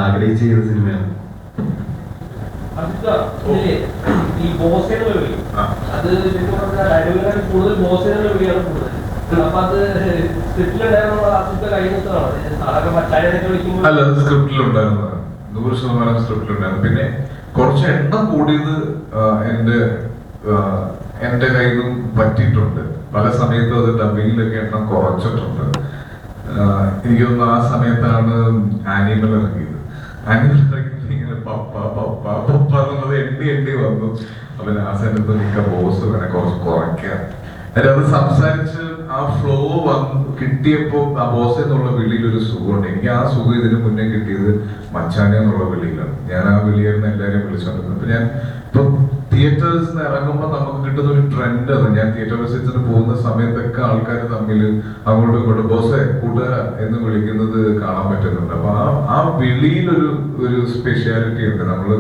ആഗ്രഹിച്ച് ചെയ്ത സിനിമയാണ്. ഈ ബോസേനെ വിളി അത് കൂടുതൽ ബോസേനെ വിളിയാണ് കൂടുതൽ. അല്ല, അത് സ്ക്രിപ്റ്റിലുണ്ടായിരുന്നതാണ്. 100% സ്ക്രിപ്റ്റിലുണ്ടായിരുന്നു. പിന്നെ കുറച്ച് എണ്ണം കൂടിയത് എന്റെ കയ്യിൽ നിന്നും പറ്റിയിട്ടുണ്ട്. പല സമയത്തും അത് ഡബിങ്ങിലൊക്കെ എണ്ണം കുറച്ചിട്ടുണ്ട്. എനിക്ക് തോന്നുന്നു ആ സമയത്താണ് ആനിമൽ ഇറങ്ങിയത്. ആനിമൽ ഇറങ്ങിയിട്ട് ഇങ്ങനെ പപ്പ പപ്പ പപ്പ എന്നുള്ളത് എണ്ണി വന്നു. അപ്പൊ ലാസ്റ്റ് നിൽക്ക ബോസ് വേണേ കുറച്ച് കുറയ്ക്കാം. എന്നിട്ട് അത് സംസാരിച്ച് ആ ഫ്ലോ കിട്ടിയപ്പോ ആ ബോസ് എന്നുള്ള വിളിയിൽ ഒരു സുഖമുണ്ട്. എനിക്ക് ആ സുഖം ഇതിനു മുന്നേ കിട്ടിയത് മച്ചാനെ എന്നുള്ള വിളിയിലാണ്. ഞാൻ ആ വിളിയായിരുന്നു എല്ലാവരെയും വിളിച്ചോണ്ടിരുന്നത്. അപ്പൊ ഞാൻ ഇപ്പൊ തിയേറ്റേഴ്സിൽ നിന്ന് ഇറങ്ങുമ്പോൾ നമുക്ക് കിട്ടുന്ന ഒരു ട്രെൻഡ് ആണ്. ഞാൻ തിയേറ്റർ വിസിറ്റിന് പോകുന്ന സമയത്തൊക്കെ ആൾക്കാർ തമ്മിൽ അങ്ങോട്ടും ഇങ്ങോട്ടും ബോസെ കൂട്ടുകാര എന്ന് വിളിക്കുന്നത് കാണാൻ പറ്റുന്നുണ്ട്. അപ്പൊ ആ വിളിയിലൊരു സ്പെഷ്യാലിറ്റി ഉണ്ട്. നമ്മള്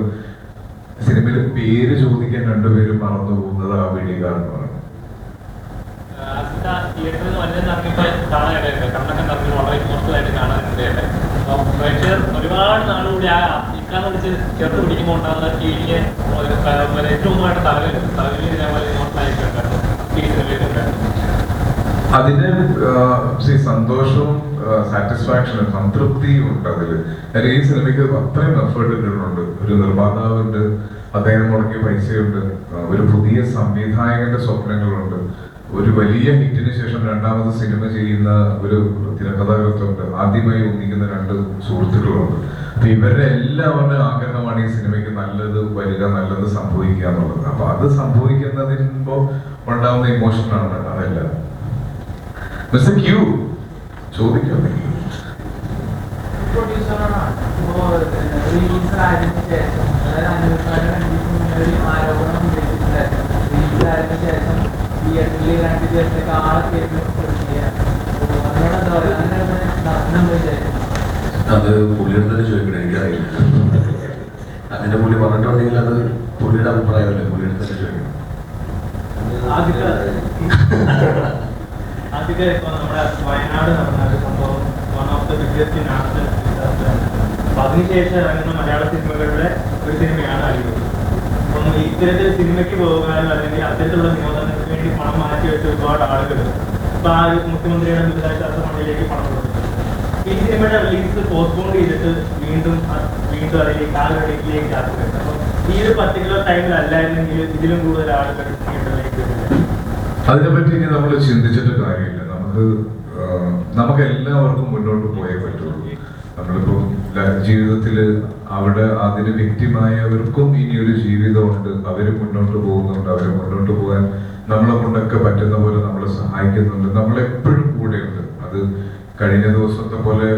സിനിമയിൽ പേര് ചോദിക്കാൻ രണ്ടുപേരും മറന്നു പോകുന്നത് ആ വിളി കാരണമാണ്. തിയേറ്ററിൽ വലുതെന്നിറങ്ങിയപ്പോൾ കാണാനായിട്ട് കണ്ണൊക്കെ നിറഞ്ഞ് വളരെ ഇമോഷണലായിട്ട് കാണാനിടയായിട്ട് പ്രേക്ഷകർ ഒരുപാട് നാളുകൂടി ആ ഇക്കാന്ന് വിളിച്ച് ചേർത്ത് പിടിക്കുമ്പോൾ ഉണ്ടാകുന്ന ഫീലിംഗ് ഏറ്റവും കൂടുതലായിട്ട് തലവിൽ ഇതേപോലെ ഇമോഷണലായിട്ടുണ്ട് ഈ സിനിമയിലുണ്ട്. അതിന് സന്തോഷവും സാറ്റിസ്ഫാക്ഷനും സംതൃപ്തിയും ഉണ്ട് അതില്. ഈ സിനിമയ്ക്ക് അത്രയും എഫേർട്ട് ഇട്ടിട്ടുണ്ട്. ഒരു നിർമ്മാതാവുണ്ട്, അദ്ദേഹം മുടക്കിയ പൈസയുണ്ട്, ഒരു പുതിയ സംവിധായകന്റെ സ്വപ്നങ്ങളുണ്ട്, ഒരു വലിയ ഹിറ്റിന് ശേഷം രണ്ടാമത് സിനിമ ചെയ്യുന്ന ഒരു തിരക്കഥാകൃത്തുണ്ട്, ആദ്യമായി ഒന്നിക്കുന്ന 2 സുഹൃത്തുക്കളുണ്ട്. അപ്പൊ ഇവരുടെ എല്ലാവരുടെയും ആഗ്രഹമാണ് ഈ സിനിമയ്ക്ക് നല്ലത് വരിക, നല്ലത് സംഭവിക്കുക എന്നുള്ളത്. അപ്പൊ അത് സംഭവിക്കുന്നതിനുമ്പോ ഉണ്ടാവുന്ന ഇമോഷനാണ് അതെല്ലാം. മിസ്റ്റർ ക്യൂ ചോദിക്കാം. അത് പുള്ളിയുടെ തന്നെ ചോദിക്കണം, എനിക്കറിയില്ല. അങ്ങനെ പുള്ളി പറഞ്ഞിട്ടുണ്ടെങ്കിൽ അത് പുള്ളിയുടെ അഭിപ്രായമല്ലേ, പുള്ളിയുടെ തന്നെ ചോദിക്കണം. ആദ്യമൊക്കെ ഇപ്പൊ നമ്മുടെ വയനാട് നടന്ന ഒരു സംഭവം one of the biggest national ഡിസാസ്റ്ററാണ്. അപ്പൊ അതിനുശേഷം ഇറങ്ങുന്ന മലയാള സിനിമകളുടെ ഒരു സിനിമയാണ് അഴിയൂർ. അപ്പം ഇത്തരത്തിൽ സിനിമയ്ക്ക് പോകാനോ അല്ലെങ്കിൽ അത്തരത്തിലുള്ള വിനോദങ്ങൾക്ക് വേണ്ടി പണം മാറ്റി വെച്ച ഒരുപാട് ആളുകൾ ഇപ്പൊ ആ ഒരു മുഖ്യമന്ത്രിയുടെ ദുരിതാശ്വാസ ഫണ്ടിലേക്ക് പണം കൊടുത്തിട്ടുണ്ട്. ഈ സിനിമയുടെ റിലീസ് പോസ്റ്റ്പോൺ ചെയ്തിട്ട് വീണ്ടും അതിലേക്ക് ആ ഒരു ഡേറ്റിലേക്ക് ആക്കുന്നുണ്ട്. അപ്പം ഈ ഒരു പർട്ടിക്കുലർ ടൈമിലല്ലായിരുന്നെങ്കിൽ ഇതിലും കൂടുതൽ ആളുകൾ തിയേറ്ററിലേക്ക് വരില്ല. അതിനെപ്പറ്റി ഇനി നമ്മൾ ചിന്തിച്ചിട്ട് കാര്യമില്ല. നമുക്ക് എല്ലാവർക്കും മുന്നോട്ട് പോയേ പറ്റുള്ളൂ. നമ്മളിപ്പോ ജീവിതത്തില് അവിടെ അതിന് വ്യക്തിമായവർക്കും ഇനിയൊരു ജീവിതമുണ്ട്, അവര് മുന്നോട്ട് പോകുന്നുണ്ട്. അവര് മുന്നോട്ട് പോകാൻ നമ്മളെ കൊണ്ടൊക്കെ പറ്റുന്ന പോലെ നമ്മളെ സഹായിക്കുന്നുണ്ട്. നമ്മളെപ്പോഴും കൂടെയുണ്ട്. അത് കഴിഞ്ഞ ദിവസത്തെ പോലെ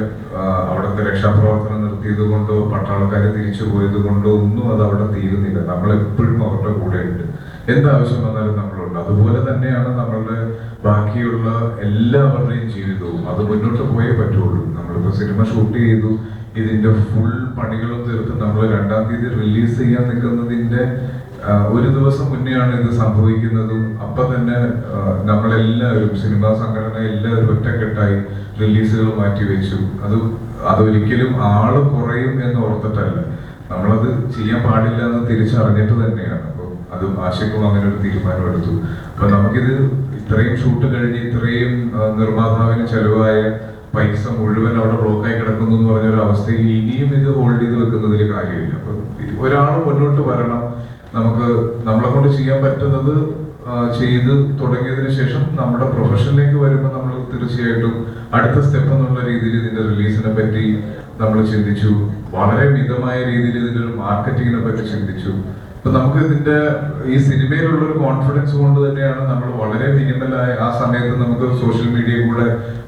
അവിടുത്തെ രക്ഷാപ്രവർത്തനം നിർത്തിയത് കൊണ്ടോ പട്ടാളക്കാരെ തിരിച്ചു പോയത് കൊണ്ടോ ഒന്നും അത് അവിടെ തീരുന്നില്ല. നമ്മളെപ്പോഴും അവരുടെ കൂടെയുണ്ട്. എന്താവശ്യം വന്നാലും നമ്മളുണ്ട്. അതുപോലെ തന്നെയാണ് നമ്മളുടെ ബാക്കിയുള്ള എല്ലാവരുടെയും ജീവിതവും. അത് മുന്നോട്ട് പോയേ പറ്റുള്ളൂ. നമ്മളിപ്പോ സിനിമ ഷൂട്ട് ചെയ്തു, ഇതിന്റെ ഫുൾ പണികളും തീർത്ത് നമ്മൾ 2-ാം തീയതി റിലീസ് ചെയ്യാൻ നിൽക്കുന്നതിന്റെ ഒരു ദിവസം മുന്നെയാണ് ഇത് സംഭവിക്കുന്നതും. അപ്പൊ തന്നെ നമ്മളെല്ലാവരും സിനിമാ സംഘടന എല്ലാവരും ഒറ്റക്കെട്ടായി റിലീസുകൾ മാറ്റിവെച്ചു. അതൊരിക്കലും ആള് കുറയും എന്ന് ഓർത്തിട്ടല്ല, നമ്മളത് ചെയ്യാൻ പാടില്ല എന്ന് തിരിച്ചറിഞ്ഞിട്ട് തന്നെയാണ്. അത് ആശയ്ക്കും അങ്ങനെ ഒരു തീരുമാനം എടുത്തു. അപ്പൊ നമുക്കിത് ഇത്രയും ഷൂട്ട് കഴിഞ്ഞ് ഇത്രയും നിർമ്മാതാവിന് ചെലവായ പൈസ മുഴുവൻ അവിടെ ബ്ലോക്കായി കിടക്കുന്നു എന്ന് പറഞ്ഞൊരു അവസ്ഥയിൽ ഇനിയും ഇത് ഹോൾഡ് ചെയ്ത് വെക്കുന്നതിൽ കാര്യമില്ല. അപ്പൊ ഒരാൾ മുന്നോട്ട് വരണം. നമുക്ക് നമ്മളെ കൊണ്ട് ചെയ്യാൻ പറ്റുന്നത് ചെയ്ത് തുടങ്ങിയതിനു ശേഷം നമ്മുടെ പ്രൊഫഷനിലേക്ക് വരുമ്പോൾ നമ്മൾ തീർച്ചയായിട്ടും അടുത്ത സ്റ്റെപ്പ് എന്നുള്ള രീതിയിൽ ഇതിന്റെ റിലീസിനെ പറ്റി നമ്മൾ ചിന്തിച്ചു. വളരെ മിതമായ രീതിയിൽ ഇതിന്റെ ഒരു മാർക്കറ്റിങ്ങിനെ പറ്റി ചിന്തിച്ചു. അപ്പൊ നമുക്ക് ഇതിന്റെ ഈ സിനിമയിലുള്ള ഒരു കോൺഫിഡൻസ് കൊണ്ട് തന്നെയാണ് നമ്മൾ വളരെ മിനിമലായ ആ സമയത്ത് നമുക്ക് സോഷ്യൽ മീഡിയ കൂടെ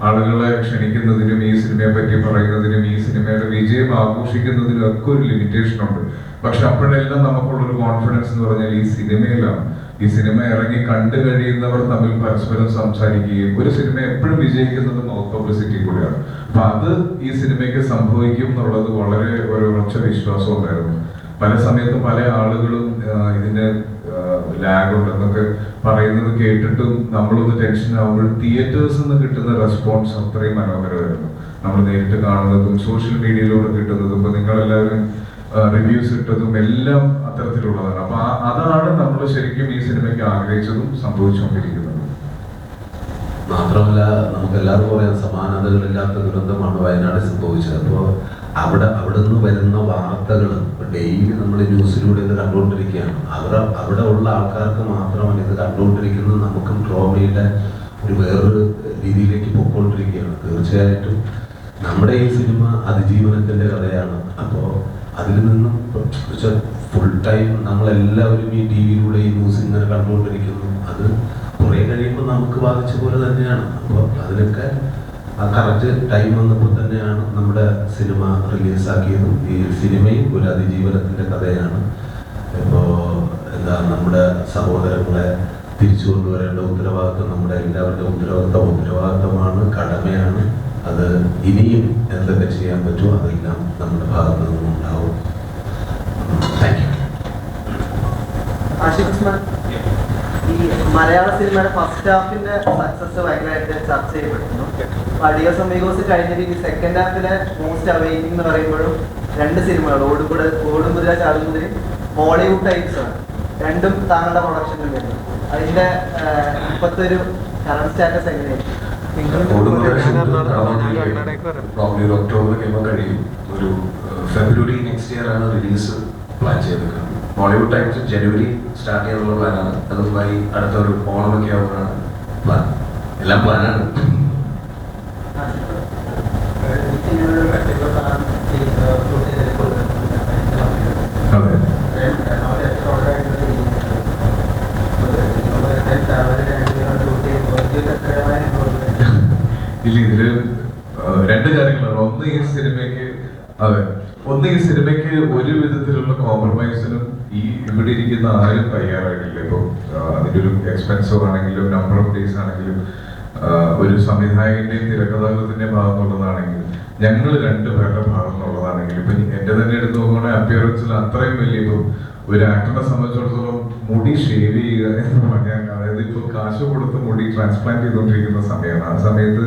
ആളുകളെ ക്ഷണിക്കുന്നതിനും ഈ സിനിമയെ പറ്റി പറയുന്നതിനും ഈ സിനിമയുടെ വിജയം ആഘോഷിക്കുന്നതിനും ഒക്കെ ഒരു ലിമിറ്റേഷൻ ഉണ്ട്. പക്ഷെ അപ്പോഴെല്ലാം നമുക്കുള്ളൊരു കോൺഫിഡൻസ് എന്ന് പറഞ്ഞാൽ ഈ സിനിമയിലാണ്. ഈ സിനിമ ഇറങ്ങി കണ്ടു കഴിയുന്നവർ തമ്മിൽ പരസ്പരം സംസാരിക്കുകയും ഒരു സിനിമ എപ്പോഴും വിജയിക്കുന്നത് മൗത്ത് പബ്ലിസിറ്റി കൂടെയാണ്. അപ്പൊ അത് ഈ സിനിമയ്ക്ക് സംഭവിക്കും എന്നുള്ളത് വളരെ ഒരു ഉറച്ച വിശ്വാസം ഉണ്ടായിരുന്നു. പല സമയത്തും പല ആളുകളും ഇതിന് ലാഗ് ഉണ്ടെന്നൊക്കെ പറയുന്നത് കേട്ടിട്ടും നമ്മളൊന്ന് ടെൻഷൻ ആവുമ്പോൾ തിയേറ്റേഴ്സിൽ നിന്ന് കിട്ടുന്ന റെസ്പോൺസ് അത്രയും മനോഹരമായിരുന്നു. നമ്മൾ നേരിട്ട് കാണുന്നതും സോഷ്യൽ മീഡിയയിലൂടെ കിട്ടുന്നതും ഇപ്പൊ നിങ്ങളെല്ലാവരും റിവ്യൂസ് ഇട്ടതും എല്ലാം അത്തരത്തിലുള്ളതാണ്. അപ്പൊ അതാണ് നമ്മൾ ശരിക്കും ഈ സിനിമയ്ക്ക് ആഗ്രഹിച്ചതും സംഭവിച്ചുകൊണ്ടിരിക്കുന്നത്. മാത്രമല്ല നമുക്ക് എല്ലാവർക്കും പറയാൻ സമാനതകളില്ലാത്ത ദുരന്തമാണ് വയനാട് സംഭവിച്ചത്. അപ്പോൾ അവിടെ നിന്ന് വരുന്ന വാർത്തകൾ ഡെയിലി നമ്മൾ ന്യൂസിലൂടെ ഇത് കണ്ടുകൊണ്ടിരിക്കുകയാണ്. അവിടെ ഉള്ള ആൾക്കാർക്ക് മാത്രമല്ല ഇത് കണ്ടുകൊണ്ടിരിക്കുന്നത്, നമുക്കും ട്രോമയുടെ ഒരു വേറൊരു രീതിയിലേക്ക് പോയിക്കൊണ്ടിരിക്കുകയാണ്. തീർച്ചയായിട്ടും നമ്മുടെ ഈ സിനിമ അതിജീവനത്തിൻ്റെ കഥയാണ്. അപ്പോൾ അതിൽ നിന്നും ഫുൾ ടൈം നമ്മളെല്ലാവരും ഈ ടി വിയിലൂടെ ഈ ന്യൂസ് ഇങ്ങനെ കണ്ടുകൊണ്ടിരിക്കുന്നു. അത് കുറേ കഴിയുമ്പോൾ നമുക്ക് ബാധിച്ച പോലെ തന്നെയാണ്. അപ്പോൾ അതിനൊക്കെ ആ കറക്റ്റ് ടൈം വന്നപ്പോൾ തന്നെയാണ് നമ്മുടെ സിനിമ റിലീസാക്കിയതും. ഈ സിനിമയും ഒരു അതിജീവനത്തിൻ്റെ കഥയാണ്. ഇപ്പോൾ എന്താ, നമ്മുടെ സഹോദരങ്ങളെ തിരിച്ചു കൊണ്ടുവരേണ്ട ഉത്തരവാദിത്വം നമ്മുടെ എല്ലാവരുടെയും ഉത്തരവാദിത്വമാണ്, കടമയാണ്. അത് ഇനിയും എന്തൊക്കെ ചെയ്യാൻ പറ്റുമോ അതെല്ലാം നമ്മുടെ ഭാഗത്ത് നിന്നും ഉണ്ടാവും. Thank you. ഈ മലയാള സിനിമയുടെ ഫസ്റ്റ് ഹാഫിന്റെ സക്സസ് ഭയങ്കരമായിട്ട് ചർച്ച ചെയ്യപ്പെടുന്നു. അഡിയോസ് അമീഗോസ് കഴിഞ്ഞിട്ട് ഈ സെക്കൻഡ് ഹാഫിലെ മോസ്റ്റ് അവൈറ്റിംഗ് എന്ന് പറയുമ്പോഴും രണ്ട് സിനിമകൾ ഓടുകുതിര ചാടുകുതിരയും ഹോളിവുഡ് ടൈപ്സ് ആണ്. രണ്ടും താങ്കളുടെ പ്രൊഡക്ഷനിൽ വരുന്നു. അതിന്റെ ഇപ്പോഴത്തെ ഒരു കറണ്ട് സ്റ്റാറ്റസ് എങ്ങനെയായിരിക്കും? പ്രോബ്ലി ഒരു ഒക്ടോബർ കഴിയുമ്പോൾ കഴിയും. ഒരു ഫെബ്രുവരി നെക്സ്റ്റ് ഇയർ ആണ് റിലീസ് പ്ലാൻ ചെയ്തിരിക്കുന്നത്. ബോളിവുഡ് ടൈംസ് ജനുവരി സ്റ്റാർട്ട് ചെയ്യാനുള്ള പ്ലാനാണ്. അതുമായി അടുത്തൊരു ഓണമൊക്കെ ആവുന്നതാണ് പ്ലാൻ. എല്ലാം പ്ലാനാണ്. അതെ, ഇല്ല, ഇതില് രണ്ട് കാര്യങ്ങളാണ്. ഒന്ന് ഈ സിനിമയ്ക്ക് ഒരു വിധത്തിലുള്ള കോംപ്രമൈസിനും ഇവിടെ ഇരിക്കുന്ന ആരും തയ്യാറായിട്ടില്ല. ഇപ്പൊ അതിന്റെ ഒരു എക്സ്പെൻസീവ് ആണെങ്കിലും നമ്പർ ഓഫ് ഡേയ്സ് ആണെങ്കിലും ഒരു സംവിധായകന്റെയും തിരക്കഥാകൃത്തിന്റെയും ഭാഗത്തുള്ളതാണെങ്കിലും ഞങ്ങൾ രണ്ടുപേരുടെ ഭാഗത്തുള്ളതാണെങ്കിലും ഇപ്പൊ എന്റെ തന്നെ എടുത്ത് നോക്കുകയാണെങ്കിൽ അപ്പിയറൻസിൽ അത്രയും വലിയ ഇപ്പൊ ഒരു ആക്ടറിനെ സംബന്ധിച്ചിടത്തോളം മുടി ഷേവ് ചെയ്യുക എന്ന് പറഞ്ഞാൽ, അതായത് ഇപ്പൊ കാശ് കൊടുത്ത് മുടി ട്രാൻസ്പ്ലാന്റ് ചെയ്തുകൊണ്ടിരിക്കുന്ന സമയമാണ്. ആ സമയത്ത്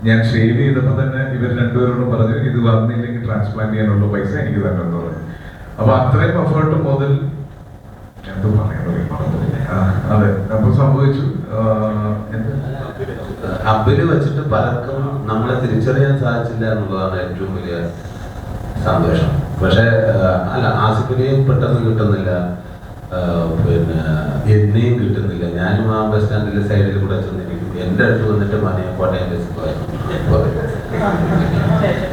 ഞാൻ ഷേവ് ചെയ്തപ്പോൾ തന്നെ ഇവർ രണ്ടുപേരോടും പറഞ്ഞു ഇത് വന്നില്ലെങ്കിൽ ട്രാൻസ്പ്ലാന്റ് ചെയ്യാനുള്ള പൈസ എനിക്ക് തന്നെ എന്ന് പറഞ്ഞു. അപ്പൊ അത്രയും എഫേർട്ട് മുതൽ എന്ത് അതെ അപ്പൊ സംഭവിച്ചു. ഹബ്ബില് വെച്ചിട്ട് പലർക്കും നമ്മളെ തിരിച്ചറിയാൻ സാധിച്ചില്ല എന്നുള്ളതാണ് ഏറ്റവും വലിയ സന്തോഷം. പക്ഷെ അല്ല, ആസിഫിനെയും പെട്ടെന്ന് കിട്ടുന്നില്ല, പിന്നെ എന്നെയും കിട്ടുന്നില്ല. ഞാനും ആ ബസ് സ്റ്റാൻഡിലെ സൈഡിൽ കൂടെ ചെന്നിരിക്കും. എൻ്റെ അടുത്ത് വന്നിട്ട് മനയെ കോട്ടയം ബസ്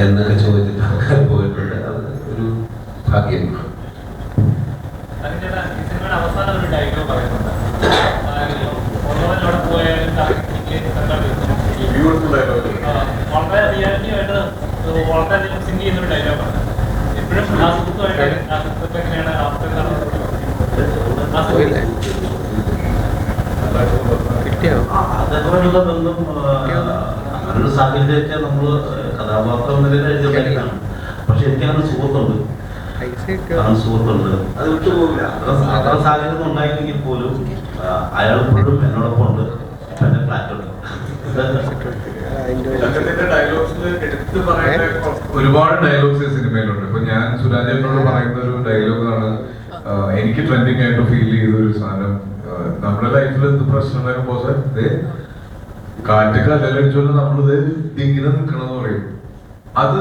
എന്നൊക്കെ ചോദിച്ചിട്ട് ആൾക്കാർ പോയിട്ടുണ്ട്. അത് ഒരു ഭാഗ്യം. അവസാനം ഒരു ഡയലോഗ് പറയുന്നുണ്ട്, അവിടെ പോയാലും വളരെ റിയാലിറ്റിയായിട്ട് വളരെയധികം സിംഗ് ചെയ്യുന്നൊരു ഡയലോഗാണ്. എപ്പോഴും ആ സുഹൃത്തുമായിട്ട് ആ സുഹൃത്തുക്കൾ എങ്ങനെയാണ് അതേപോലുള്ള ബന്ധം അങ്ങനൊരു സാഹചര്യമൊക്കെ നമ്മൾ കഥാപാത്രം നിലയിൽ എഴുതിയാണ്. പക്ഷെ എനിക്കങ്ങനെ സുഹൃത്തുണ്ട്, അത് വിട്ടുപോകില്ല. അത്ര സാഹചര്യം ഉണ്ടായില്ലെങ്കിൽ പോലും അയാൾ ഇപ്പോഴും എന്നോടൊപ്പം ഉണ്ട്. എന്റെ ഫ്ലാറ്റ് ഉണ്ട്. ഒരുപാട് ഡയലോഗ്സ് സിനിമയിലുണ്ട്. ഇപ്പൊ ഞാൻ സുരാജേട്ടനോട് പറയുന്ന ഒരു ഡയലോഗാണ് എനിക്ക് ട്രെൻഡിങ് ആയിട്ട് ഫീൽ ചെയ്ത ഒരു സാധനം. നമ്മുടെ ലൈഫിൽ എന്ത് പ്രശ്നം ഉണ്ടാകുമ്പോ കാറ്റ് കല്ലടിച്ചോണ്ട് നമ്മളിത് ഇങ്ങനെ നിൽക്കണമെന്ന് പറയും. അത്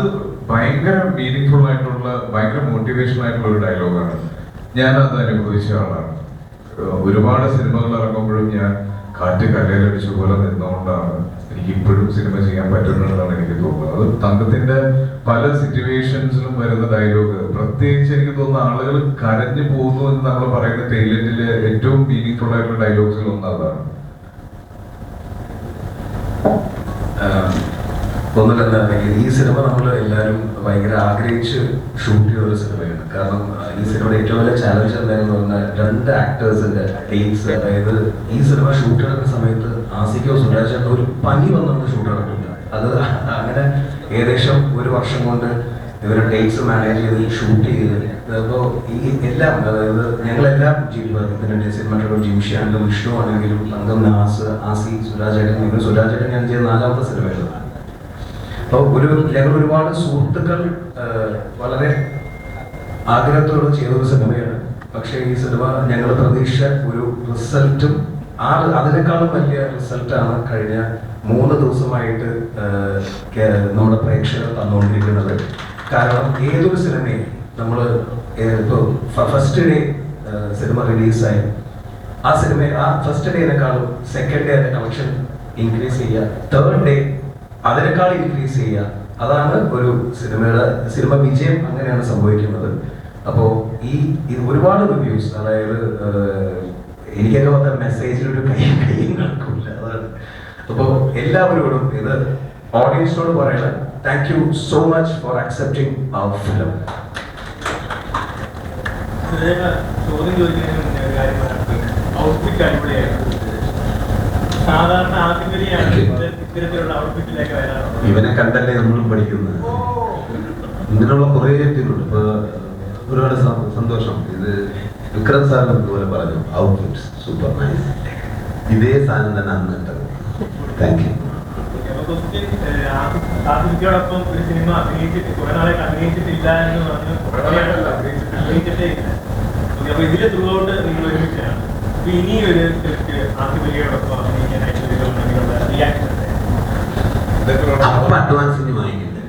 ഭയങ്കര മീനിങ് ഫുൾ ആയിട്ടുള്ള, ഭയങ്കര മോട്ടിവേഷൻ ആയിട്ടുള്ള ഒരു ഡയലോഗാണ്. ഞാൻ അത് അനുഭവിച്ച ആളാണ്. ഒരുപാട് സിനിമകൾ ഇറങ്ങുമ്പോഴും ഞാൻ കാറ്റ് കല്ലടിച്ച പോലെ നിന്നുകൊണ്ടാണ് എനിക്ക് ഇപ്പോഴും സിനിമ ചെയ്യാൻ പറ്റുന്നതെന്നാണ് എനിക്ക് തോന്നുന്നത്. അത് തങ്കത്തിന്റെ പല സിറ്റുവേഷൻസിലും വരുന്ന ഡയലോഗ്, പ്രത്യേകിച്ച് എനിക്ക് തോന്നുന്ന ആളുകൾ കരഞ്ഞു പോകുന്നു എന്ന് നമ്മൾ പറയുന്ന ടൈലന്റിലെ ഏറ്റവും മീനിങ് ഫുൾ ആയിട്ടുള്ള ഡയലോഗ്സിൽ ഒന്ന് അതാണ്. ഒന്നുമല്ല, ഈ സിനിമ നമ്മൾ എല്ലാവരും ഭയങ്കര ആഗ്രഹിച്ച് ഷൂട്ട് ചെയ്ത ഒരു സിനിമയാണ്. കാരണം ഈ സിനിമയുടെ ഏറ്റവും വലിയ ചാലഞ്ച് എന്താണെന്ന് പറഞ്ഞാൽ രണ്ട് ആക്ടേഴ്സിന്റെ ടേക്സ്. അതായത് ഈ സിനിമ ഷൂട്ട് നടക്കുന്ന സമയത്ത് ആസിക്കോ സുരാജേട്ടനോ ഒരു പനി വന്നുകൊണ്ട് ഷൂട്ട് നടക്കില്ല. അത് അങ്ങനെ ഏകദേശം ഒരു വർഷം കൊണ്ട് ഇവരെ ടേക്സ് മാനേജ് ചെയ്ത് ഷൂട്ട് ചെയ്ത് അപ്പോൾ ഈ എല്ലാം, അതായത് ഞങ്ങളെല്ലാം ഇതിന്റെ സിനിമ ജിംഷിയാണെങ്കിലും വിഷ്ണു ആണെങ്കിലും തങ്കം, നാസ്, ആസി, സുരാജേട്ടൻ. സുരാജേട്ടൻ ഞാൻ ചെയ്ത 4ാമത്തെ സിനിമയാണ്. അപ്പോൾ ഞങ്ങൾ ഒരുപാട് സുഹൃത്തുക്കൾ വളരെ ആഗ്രഹത്തോടെ ചെയ്തൊരു സിനിമയാണ്. പക്ഷേ ഈ സിനിമ ഞങ്ങൾ പ്രതീക്ഷ ഒരു റിസൾട്ടും അതിനേക്കാളും വലിയ റിസൾട്ടാണ് കഴിഞ്ഞ 3 ദിവസമായിട്ട് നമ്മുടെ പ്രേക്ഷകർ തന്നുകൊണ്ടിരിക്കുന്നത്. കാരണം ഏതൊരു സിനിമയും നമ്മൾ ഇപ്പോൾ ഫസ്റ്റ് ഡേ സിനിമ റിലീസായി ആ ഫസ്റ്റ് ഡേനേക്കാളും സെക്കൻഡ് ഡേ അതിന്റെ കളക്ഷൻ ഇൻക്രീസ് ചെയ്യുക, തേർഡ് ഡേ അതിനേക്കാൾ ഇൻക്രീസ് ചെയ്യുക, അതാണ് ഒരു സിനിമ വിജയം അങ്ങനെയാണ് സംഭവിക്കുന്നത്. അപ്പോൾ ഇത് ഒരുപാട് റിവ്യൂസ്, അതായത് എനിക്കൊക്കെ വന്ന മെസ്സേജിൽ ഒരു കൈയും നടക്കില്ല. അതാണ്. അപ്പോൾ എല്ലാവരോടും ഇത് ഓഡിയൻസിനോട് പറയണം, thank you so much for accepting our film. ചോദ്യം ചോദിക്കുന്നതിന് മുന്നേ ഒരു കാര്യം പറയാം. ഔട്ട്ഫിറ്റ് അടിപൊളിയായിരുന്നു. സാധാരണ ആദ്യം ഇത്തരത്തിലുള്ള ഔട്ട്ഫിറ്റിലേക്ക് വരാറുണ്ട്. ഇവനെ കണ്ടല്ലേ നമ്മളും പഠിക്കുന്നത്. ഇങ്ങനെയുള്ള കുറേ വ്യക്തികളുണ്ട്. ഇപ്പൊ ഒരുപാട് സന്തോഷം. ഇത് വിക്രം സാർ ഇതുപോലെ പറഞ്ഞു, ഔട്ട്ഫിറ്റ്സ് സൂപ്പർ നൈസ്. ഇതേ സാധനം തന്നെ അന്ന് കിട്ടത്. Thank you. ആസിഫിക്കോടൊപ്പം ഒരു സിനിമ അഭിനയിച്ചിട്ട് കുറെ നാളെ അഭിനയിച്ചിട്ടില്ല എന്ന് പറഞ്ഞു. അഭിനയിച്ചിട്ടേ ഇല്ല. അപ്പൊ ഇതില് ത്രൂ ഔട്ട് നിങ്ങൾ ഒരുമിച്ചാണ്. അപ്പൊ ഇനി ഒരു ആസിഫിക്കോടൊപ്പം അഭിനയിക്കാനായിട്ട് റിയാക്ഷൻ അപ്പൊ അഡ്വാൻസ് ഇനി വാങ്ങിക്കുന്നത്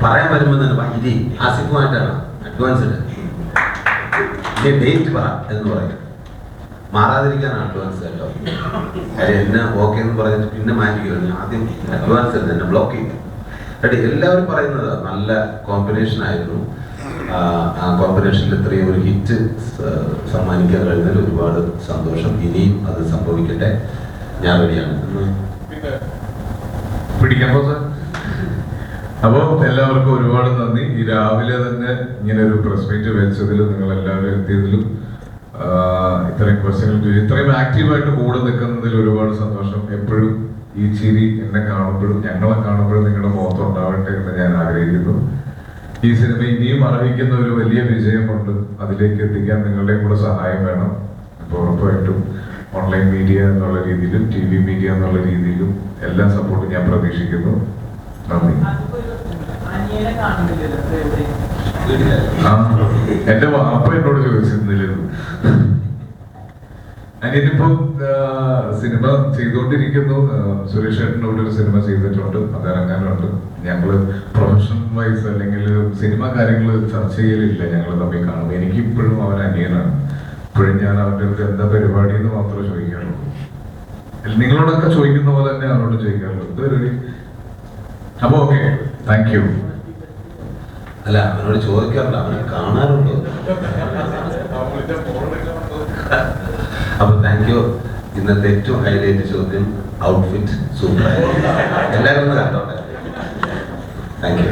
പറയാൻ വരുമ്പോ തന്നെ ഇരി ആസിഫുമായിട്ടാണ് അഡ്വാൻസ് ഇല്ല, ഡേറ്റ് പറ എന്ന് പറയും. മാറാതിരിക്കാനാണ് അഡ്വാൻസ് കേട്ടോ. കാര്യം എന്നെ ഓക്കെ എന്ന് പറഞ്ഞിട്ട് പിന്നെ മാറ്റിക്കുന്നു. ആദ്യം അഡ്വാൻസ് തന്നെ ബ്ലോക്ക് ചെയ്യും. റെഡി. എല്ലാവരും പറയുന്നത് നല്ല കോമ്പിനേഷൻ ആയിരുന്നു. ആ കോമ്പിനേഷനിൽ ഇത്രയും ഒരു ഹിറ്റ് സമ്മാനിക്കാൻ കഴിഞ്ഞതിൽ ഒരുപാട് സന്തോഷം. ഇനിയും അത് സംഭവിക്കട്ടെ. ഞാൻ റെഡിയാണ്. പിടിക്കാൻ സാർ. അപ്പോൾ എല്ലാവർക്കും ഒരുപാട് നന്ദി. ഈ രാവിലെ തന്നെ ഇങ്ങനെ ഒരു പ്രസ് മീറ്റ് വെച്ചതിലും നിങ്ങൾ എല്ലാവരും എത്തിയതിലും ഇത്രയും ക്വസ്റ്റ്യങ്ങൾ ചോദിച്ചു, ഇത്രയും ആക്റ്റീവായിട്ട് കൂടെ നിൽക്കുന്നതിൽ ഒരുപാട് സന്തോഷം. എപ്പോഴും ഈ ചിരി എന്നെ കാണുമ്പോഴും ഞങ്ങളെ കാണുമ്പോഴും നിങ്ങളുടെ മുഖത്ത് ഉണ്ടാവട്ടെ എന്ന് ഞാൻ ആഗ്രഹിക്കുന്നു. ഈ സിനിമ ഇനിയും അർഹിക്കുന്ന ഒരു വലിയ വിജയമുണ്ട്. അതിലേക്ക് എത്തിക്കാൻ നിങ്ങളുടെയും കൂടെ സഹായം വേണം. അപ്പോൾ ഉറപ്പായിട്ടും ഓൺലൈൻ മീഡിയ എന്നുള്ള രീതിയിലും TV മീഡിയ എന്നുള്ള രീതിയിലും എല്ലാ സപ്പോർട്ടും ഞാൻ പ്രതീക്ഷിക്കുന്നു. നന്ദി. എന്റെ വാപ്പ എന്നോട് ചോദിച്ചിരുന്നില്ലായിരുന്നു. അനിയനിപ്പോ സിനിമ ചെയ്തുകൊണ്ടിരിക്കുന്നു. സുരേഷ് ഏട്ടനോട് ഒരു സിനിമ ചെയ്തിട്ടുണ്ട്, അത് ഇറങ്ങാനുണ്ട്. ഞങ്ങള് പ്രൊഫഷണൽ വൈസ് അല്ലെങ്കിൽ സിനിമ കാര്യങ്ങൾ ചർച്ച ചെയ്യലില്ല. ഞങ്ങൾ തമ്മിൽ കാണും. എനിക്കിപ്പോഴും അവൻ അനിയനാണ്. ഇപ്പോഴും ഞാൻ അവൻ്റെ അടുത്ത് എന്താ പരിപാടി എന്ന് മാത്രമേ ചോദിക്കാറുള്ളൂ. നിങ്ങളോടൊക്കെ ചോദിക്കുന്ന പോലെ തന്നെ അവരോട് ചോദിക്കാറുള്ളൂ. ഇതൊരു അപ്പൊ ഓക്കെ, താങ്ക് യു. അല്ല, അവനോട് ചോദിക്കാറില്ല, അവനെ കാണാറുണ്ടോ? അപ്പൊ താങ്ക് യു. ഇന്നത്തെ ഏറ്റവും ഹൈലൈറ്റ് ചോദ്യം, ഔട്ട്ഫിറ്റ് സൂപ്പർ. എല്ലാവരും ഒന്ന് കണ്ടോട്ടെ. Thank you.